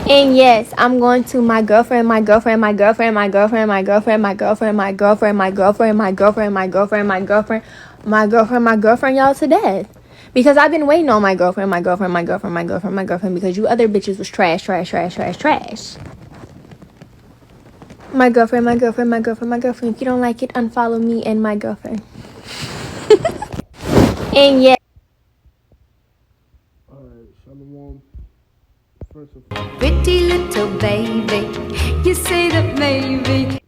And yes, I'm going to my girlfriend, my girlfriend, my girlfriend, my girlfriend, my girlfriend, my girlfriend, my girlfriend, my girlfriend, my girlfriend, my girlfriend, my girlfriend, my girlfriend, my girlfriend, y'all to death. Because I've been waiting on my girlfriend, my girlfriend, my girlfriend, my girlfriend, my girlfriend, because you other bitches was trash, trash, trash, trash, trash. My girlfriend, my girlfriend, my girlfriend, my girlfriend. If you don't like it, unfollow me and my girlfriend. And yeah. Alright, Shalom. First of all, Pretty little baby, you say that maybe.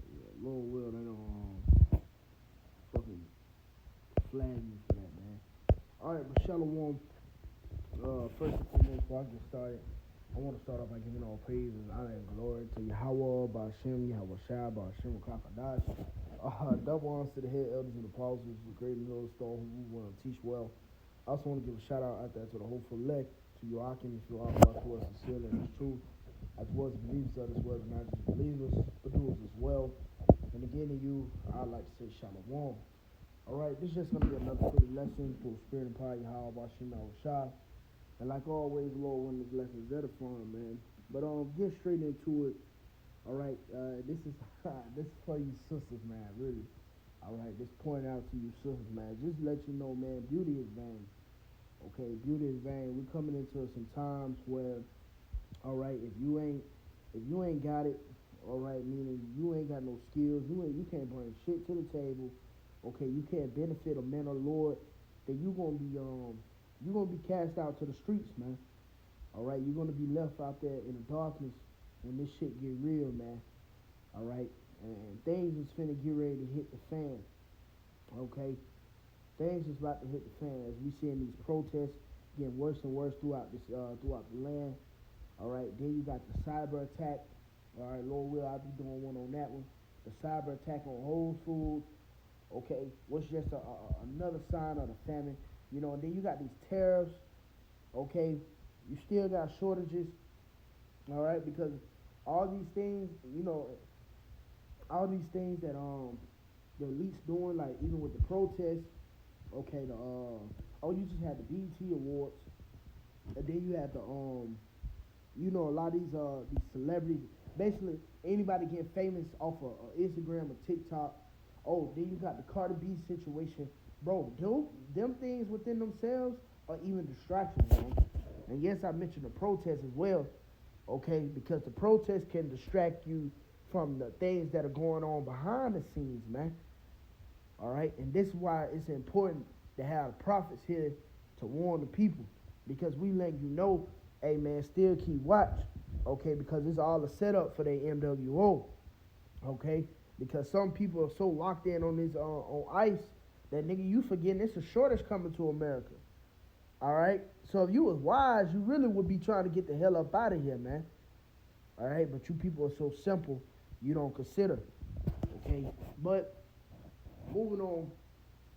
yeah, Lord will, they don't fucking flag me for that, man. Alright, but Shalom. First and foremost, before I get started, I want to start off by giving all praise and honor and glory to Yahawah, bahasham, Yahawah, bahasham, Rawchaa Qadash. Double honors to the head elders and apostles, the great and little stone who want to teach well. I also want to give a shout out there to the hopeful elect, to Yahawah, Yahawah, towards the seal and the truth, as well as believers of this world, not just believers, but doers as well. And again, to you, I'd like to say Shalom. Alright, this is just going to be another quick lesson through spirit and power, Yahawah, Bashim, Yahawashi. And like always, Lord, one of the blessings edifying, man. But get straight into it. All right, this is this is for you sisters, man. Really. All right, just point out to you sisters, man. Just let you know, man. Beauty is vain. Okay, beauty is vain. We're coming into some times where, all right, if you ain't got it, all right, meaning you ain't got no skills, you can't bring shit to the table. Okay, you can't benefit a man or Lord, then you gonna be cast out to the streets, man. All right, you're gonna be left out there in the darkness when this shit get real, man. All right, and things is finna get ready to hit the fan. Okay, things is about to hit the fan as we seeing these protests getting worse and worse throughout the land. All right, then you got the cyber attack. All right, Lord will, I'll be doing one on that one. The cyber attack on Whole Foods. Okay, which just another sign of the famine. You know, and then you got these tariffs. Okay, you still got shortages. All right, because all these things, all these things that the elites doing, like even with the protests. Okay, you just had the BET Awards, and then you had the a lot of these celebrities, basically anybody getting famous off of Instagram or TikTok. Oh, then you got the Cardi B situation, bro. Them things within themselves are even distractions, man. And yes, I mentioned the protests as well. Okay, because the protests can distract you from the things that are going on behind the scenes, man. All right, and this is why it's important to have prophets here to warn the people, because we let you know, hey man, still keep watch, okay, because it's all a setup for their MWO, okay, because some people are so locked in on this on ICE that nigga you forgetting it's a shortage coming to America. All right, so if you was wise, you really would be trying to get the hell up out of here, man. All right, but you people are so simple, you don't consider, okay, but moving on.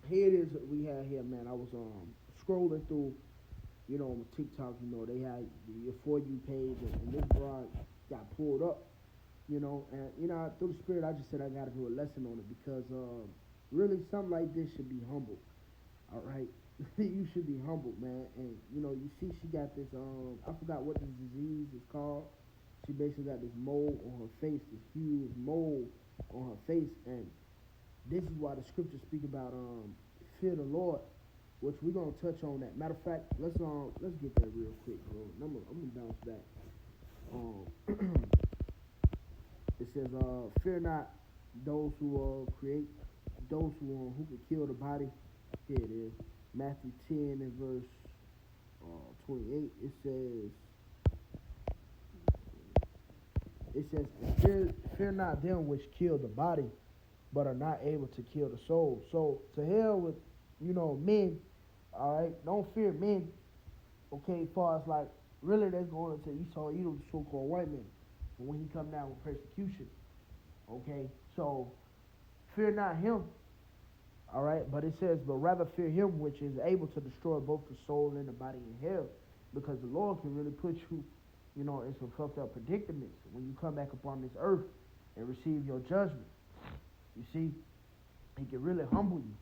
Here it is we have here, man. I was scrolling through, on TikTok, they had your For You page, and this broad got pulled up, and through the spirit, I just said I got to do a lesson on it because really something like this should be humbled. All right, you should be humbled, man. And you see, she got this I forgot what this disease is called. She basically got this mole on her face, this huge mole on her face, and this is why the scriptures speak about fear the Lord, which we're gonna touch on that. Matter of fact, let's get that real quick, bro. I'm gonna bounce back. It says, "Fear not those who create, those who can kill the body." Here it is, Matthew 10 and verse 28. It says, fear not them which kill the body, but are not able to kill the soul. So to hell with, men. All right, don't fear men. Okay, as far as like really, that's going into Esau, Edom, the so-called white man. But when he come down with persecution, okay, so fear not him. All right, but it says, but rather fear him which is able to destroy both the soul and the body in hell, because the Lord can really put you, in some fucked up predicaments when you come back upon this earth and receive your judgment. You see, he can really humble you.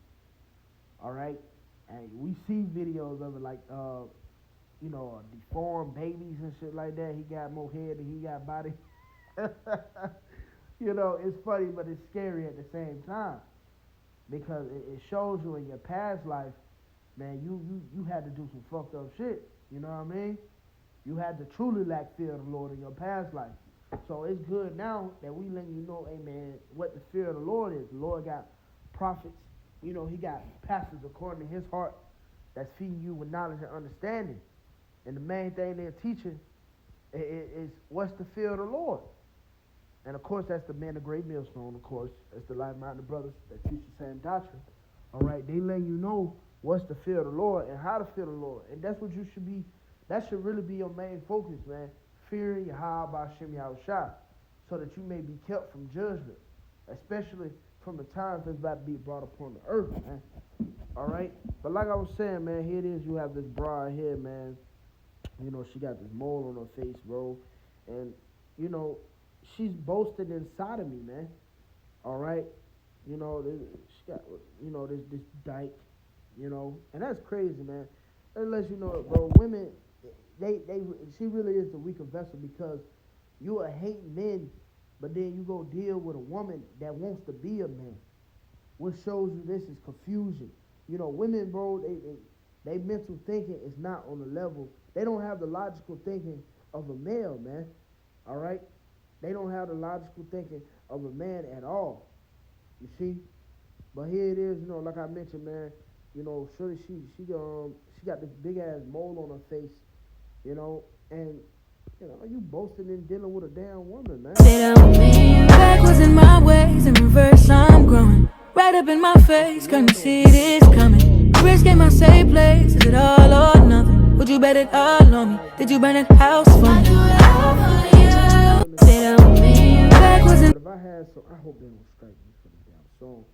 All right, and we see videos of it, like deformed babies and shit like that. He got more head than he got body. It's funny, but it's scary at the same time because it shows you in your past life, man, you had to do some fucked up shit. You know what I mean? You had to truly lack fear of the Lord in your past life. So it's good now that we letting you know, amen, what the fear of the Lord is. The Lord got prophets, he got pastors according to his heart that's feeding you with knowledge and understanding. And the main thing they're teaching is what's the fear of the Lord. And of course, that's the man of great millstone, of course. That's the like-minded brothers that teach the same doctrine. All right, they letting you know what's the fear of the Lord and how to fear the Lord. And that's what you should be, that should really be your main focus, man. Fearing Yahawah, bahasham, Yahawashi, so that you may be kept from judgment, especially from the times that's about to be brought upon the earth, man. All right? But like I was saying, man, here it is. You have this bride here, man. She got this mole on her face, bro. And, she's boasting inside of me, man. All right? She got, this dyke, and that's crazy, man. It lets you know, bro, women, she really is the weaker vessel because you are hating men, but then you go deal with a woman that wants to be a man. What shows you this is confusion. Women, bro, they mental thinking is not on the level. They don't have the logical thinking of a male, man. All right? They don't have the logical thinking of a man at all. You see? But here it is, like I mentioned, man. Shorty, she got this big ass mole on her face, and you boasting and dealing with a damn woman, man. Say that with me. Backwards in my ways, in reverse I'm growing. Right up in my face, couldn't see this coming. Risk in my safe place, is it all or nothing? Would you bet it all on me? Did you burn that house for me? I do it all for you. Say that with me. Backwards in. But if I had some, I hope they don't strike me for the damn song.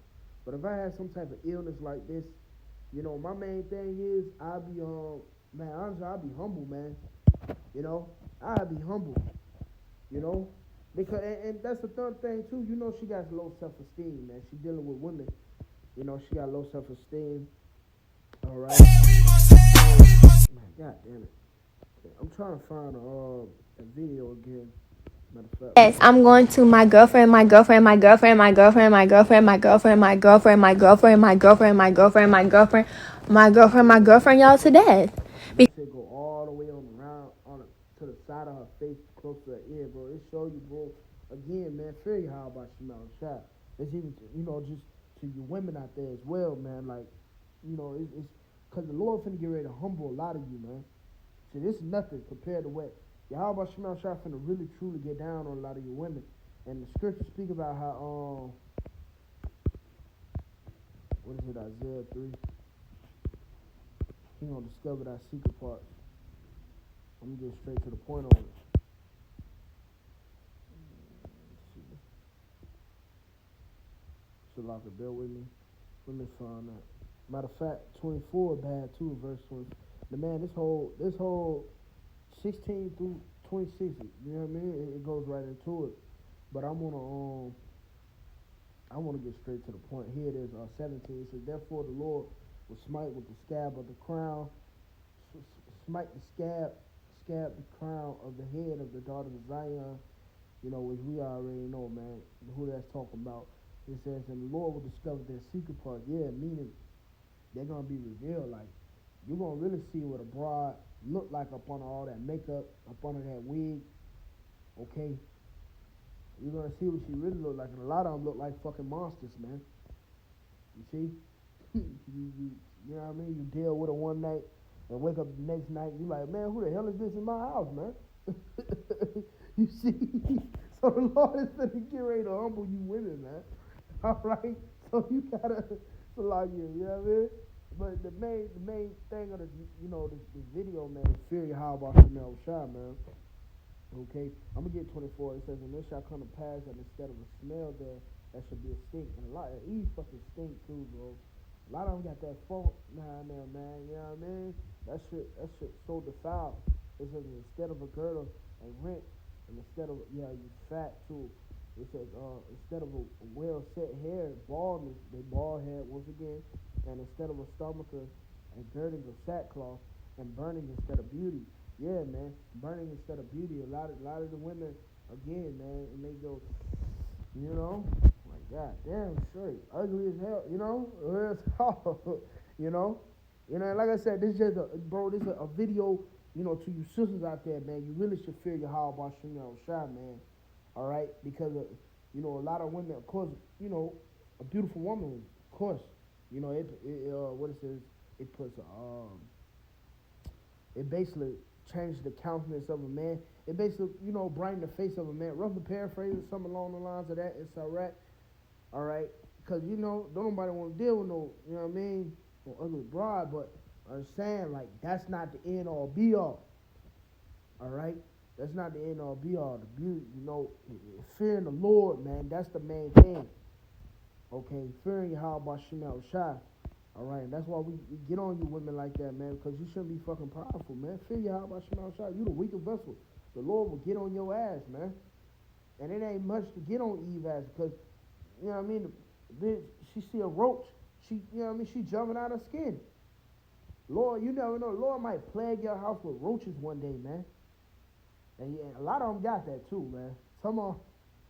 But if I had some type of illness like this, my main thing is I'll be man, honestly, I'll be humble, man. I'll be humble. Because and that's the third thing too. She got low self-esteem, man. She dealing with women. She got low self-esteem. All right. Man, God damn it. I'm trying to find a video again. Yes, I'm going to my girlfriend, my girlfriend, my girlfriend, my girlfriend, my girlfriend, my girlfriend, my girlfriend, my girlfriend, my girlfriend, my girlfriend, my girlfriend, my girlfriend, my girlfriend, y'all to death. That shit go all the way to the side of her face, close to her ear, bro. It show you, bro. Again, man, fear you how about Yahawashi. It's even, just to you women out there as well, man. Like, it's because the Lord finna get ready to humble a lot of you, man. See, this is nothing compared to what Yahawashi finna really truly get down on a lot of you women. And the scriptures speak about how, what is it, Isaiah 3? He gonna discover that secret part. I'm gonna get straight to the point on it. Shalaka, bear with me. Let me find that. Matter of fact, 24 bad too, verse 20. The man, this whole 16 through 26, you know what I mean? It goes right into it. But I wanna get straight to the point. Here it is, 17. It says, therefore the Lord will smite with the scab of the crown, smite the scab the crown of the head of the daughters of Zion, which we already know, man, who that's talking about. It says, and the Lord will discover their secret part. Yeah, meaning they're going to be revealed. Like, you're going to really see what a bride look like up under all that makeup, up under that wig, okay? You're going to see what she really look like. And a lot of them look like fucking monsters, man. You see? you know what I mean? You deal with her one night and wake up the next night, you like, man, who the hell is this in my house, man? You see? So the Lord is going to get ready to humble you women, man. All right? So you got to salute you know what I mean? But the main thing of this, this video, man, is fear Yahawah, man. Okay? I'm going to get 24. It says, and this shall come to pass that instead of a smell there, that should be a stink. And a lot of these fucking stink too, bro. A lot of them got that funk down there, man. You know what I mean? That shit so defiled. It says instead of a girdle and rent, and instead of you fat too. It says instead of a well set hair, baldness, they bald head once again, and instead of a stomacher and girding of sackcloth, and burning instead of beauty. Yeah, man, burning instead of beauty. A lot of the women, again, man, and they go, you know, like God damn straight, ugly as hell, you know, as hell, you know, and like I said, this is just this is a video, you know, to you sisters out there, man. You really should fear Yahawah Yahawashi, man. All right, because you know, a lot of women, of course, you know, a beautiful woman, of course, you know, what it says, it puts it basically changed the countenance of a man. It basically, you know, brightened the face of a man. Roughly paraphrasing, something along the lines of that. It's all right, because you know, don't nobody want to deal with no, you know what I mean, no ugly broad. But I'm saying, like, that's not the end all be all. All right, that's not the end all be all. The beauty, you know, fearing the Lord, man, that's the main thing. Okay, fearing Yahawah Shai. All right, and that's why we get on you women like that, man, because you shouldn't be fucking prideful, man. Fear Yahawah Shai. You the weaker vessel. The Lord will get on your ass, man. And it ain't much to get on Eve ass, because, you know what I mean, the bitch, she see a roach, she, you know what I mean, she jumping out of skin. Lord, you never know, Lord might plague your house with roaches one day, man. And yeah, a lot of them got that too, man. Some of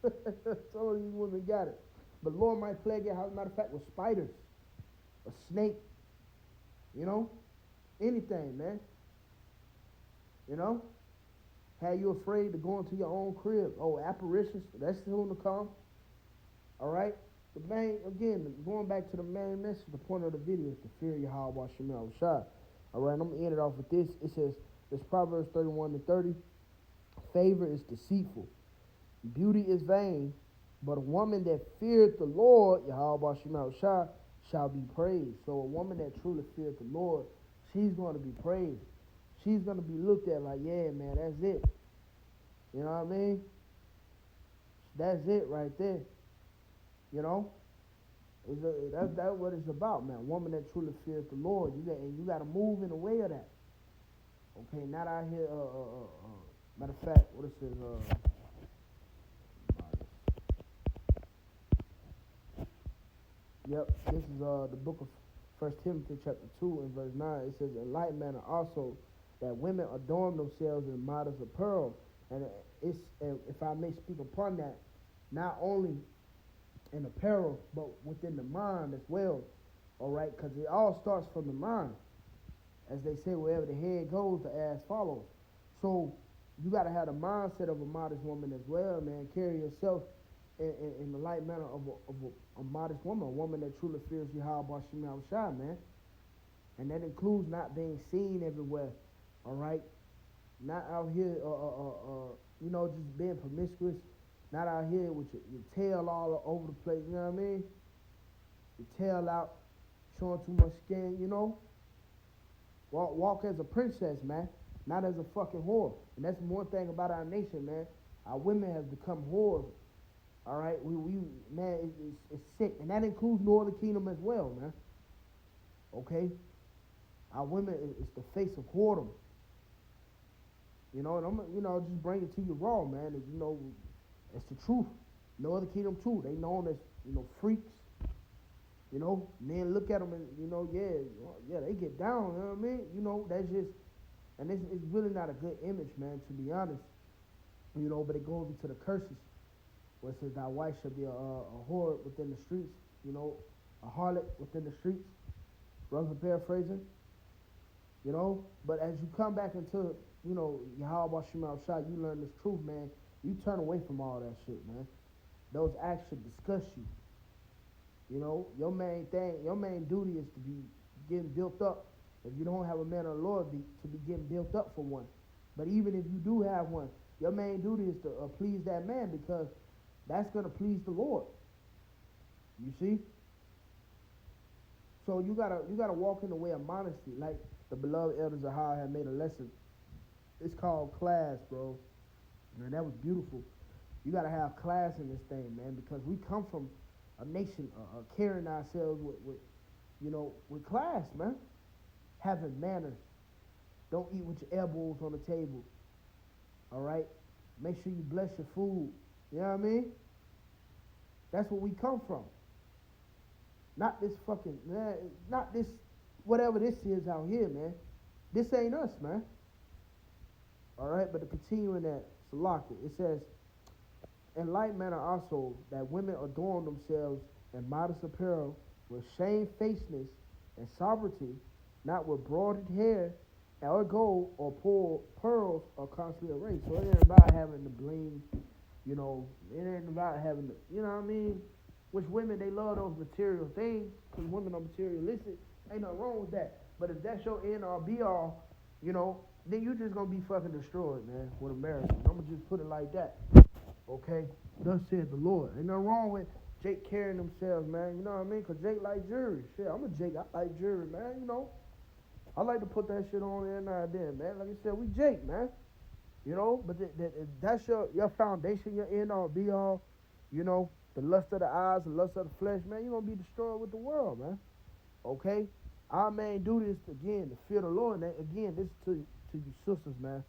these women got it. But Lord might plague your house, matter of fact, with spiders, a snake, you know, anything, man. You know, have you afraid to go into your own crib? Oh, apparitions, that's soon to come. All right. The main, again, going back to the main message, the point of the video is to fear Yahawah Shai. All right, I'm gonna end it off with this. It says, this Proverbs 31:30. Favor is deceitful, beauty is vain, but a woman that feareth the Lord, Yahawah Shai, shall be praised. So a woman that truly feareth the Lord, she's going to be praised. She's going to be looked at like, yeah, man, that's it. You know what I mean? That's it right there. You know? That's what it's about, man. A woman that truly fears the Lord, you got to move in the way of that. Okay, not out here, matter of fact, what it says, yep, this is the book of 1 Timothy chapter 2 and verse 9. It says, in like manner also, that women adorn themselves in modest apparel. And if I may speak upon that, not only in apparel, but within the mind as well. All right, because it all starts from the mind. As they say, wherever the head goes, the ass follows. So you got to have the mindset of a modest woman as well, man. Carry yourself in the light manner of a modest woman, a woman that truly fears Yahawah Shai, man. And that includes not being seen everywhere, all right? Not out here, you know, just being promiscuous. Not out here with your tail all over the place, you know what I mean? Your tail out, showing too much skin, you know? Walk as a princess, man, not as a fucking whore. And that's one thing about our nation, man. Our women have become whores. All right, we man, it's sick, and that includes Northern Kingdom as well, man. Okay, our women is the face of whoredom. You know, and I'm, you know, just bring it to you raw, man. And, you know, it's the truth. Northern Kingdom too. They known as, you know, freaks. You know, men look at them and, you know, yeah, they get down. You know what I mean? You know, that's just, and it's really not a good image, man, to be honest. You know, but it goes into the curses. Where it says, thy wife shall be a whore within the streets, you know, a harlot within the streets, roughly paraphrasing, you know. But as you come back into, you know, Yahawah Shai, you learn this truth, man. You turn away from all that shit, man. Those acts should disgust you. You know, your main duty is to be getting built up. If you don't have a man of the Lord, to be getting built up for one. But even if you do have one, your main duty is to please that man, because that's going to please the Lord. You see? So you gotta walk in the way of modesty, like the beloved elders of Yahawah had made a lesson. It's called class, bro. And that was beautiful. You gotta have class in this thing, man, because we come from a nation carrying ourselves with you know, with class, man. Having manners. Don't eat with your elbows on the table. All right? Make sure you bless your food. You know what I mean? That's where we come from. Not this fucking, man, not this, whatever this is out here, man. This ain't us, man. All right, but to continue in that Salaki, it says, in like manner also that women adorn themselves in modest apparel with shamefacedness and sovereignty, not with broided hair or gold or pearls or costly array. So it ain't about having the bling, you know. It ain't about having the, you know what I mean? Which women, they love those material things because women are materialistic. Ain't nothing wrong with that. But if that's your end all be all, you know, then you just gonna be fucking destroyed, man, with America. I'm gonna just put it like that. Okay? Thus said the Lord. Ain't nothing wrong with Jake carrying themselves, man. You know what I mean? Because Jake like jewelry. Shit, I'm a Jake. I like jewelry, man. You know? I like to put that shit on every now and then, man. Like I said, we Jake, man. You know? But that's your foundation, your end all be all. You know? The lust of the eyes, the lust of the flesh, man. You're going to be destroyed with the world, man. Okay? Our man do this, again, to fear the Lord. And again, this is to you sisters, man.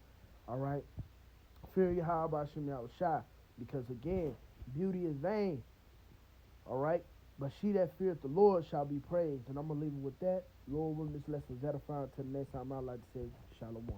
All right? Fear Yahawah Yahawashi. Because again, beauty is vain. All right? But she that feareth the Lord shall be praised. And I'm going to leave it with that. Lord willing, this lesson is edifying. Until the next time, I'd like to say, Shalom.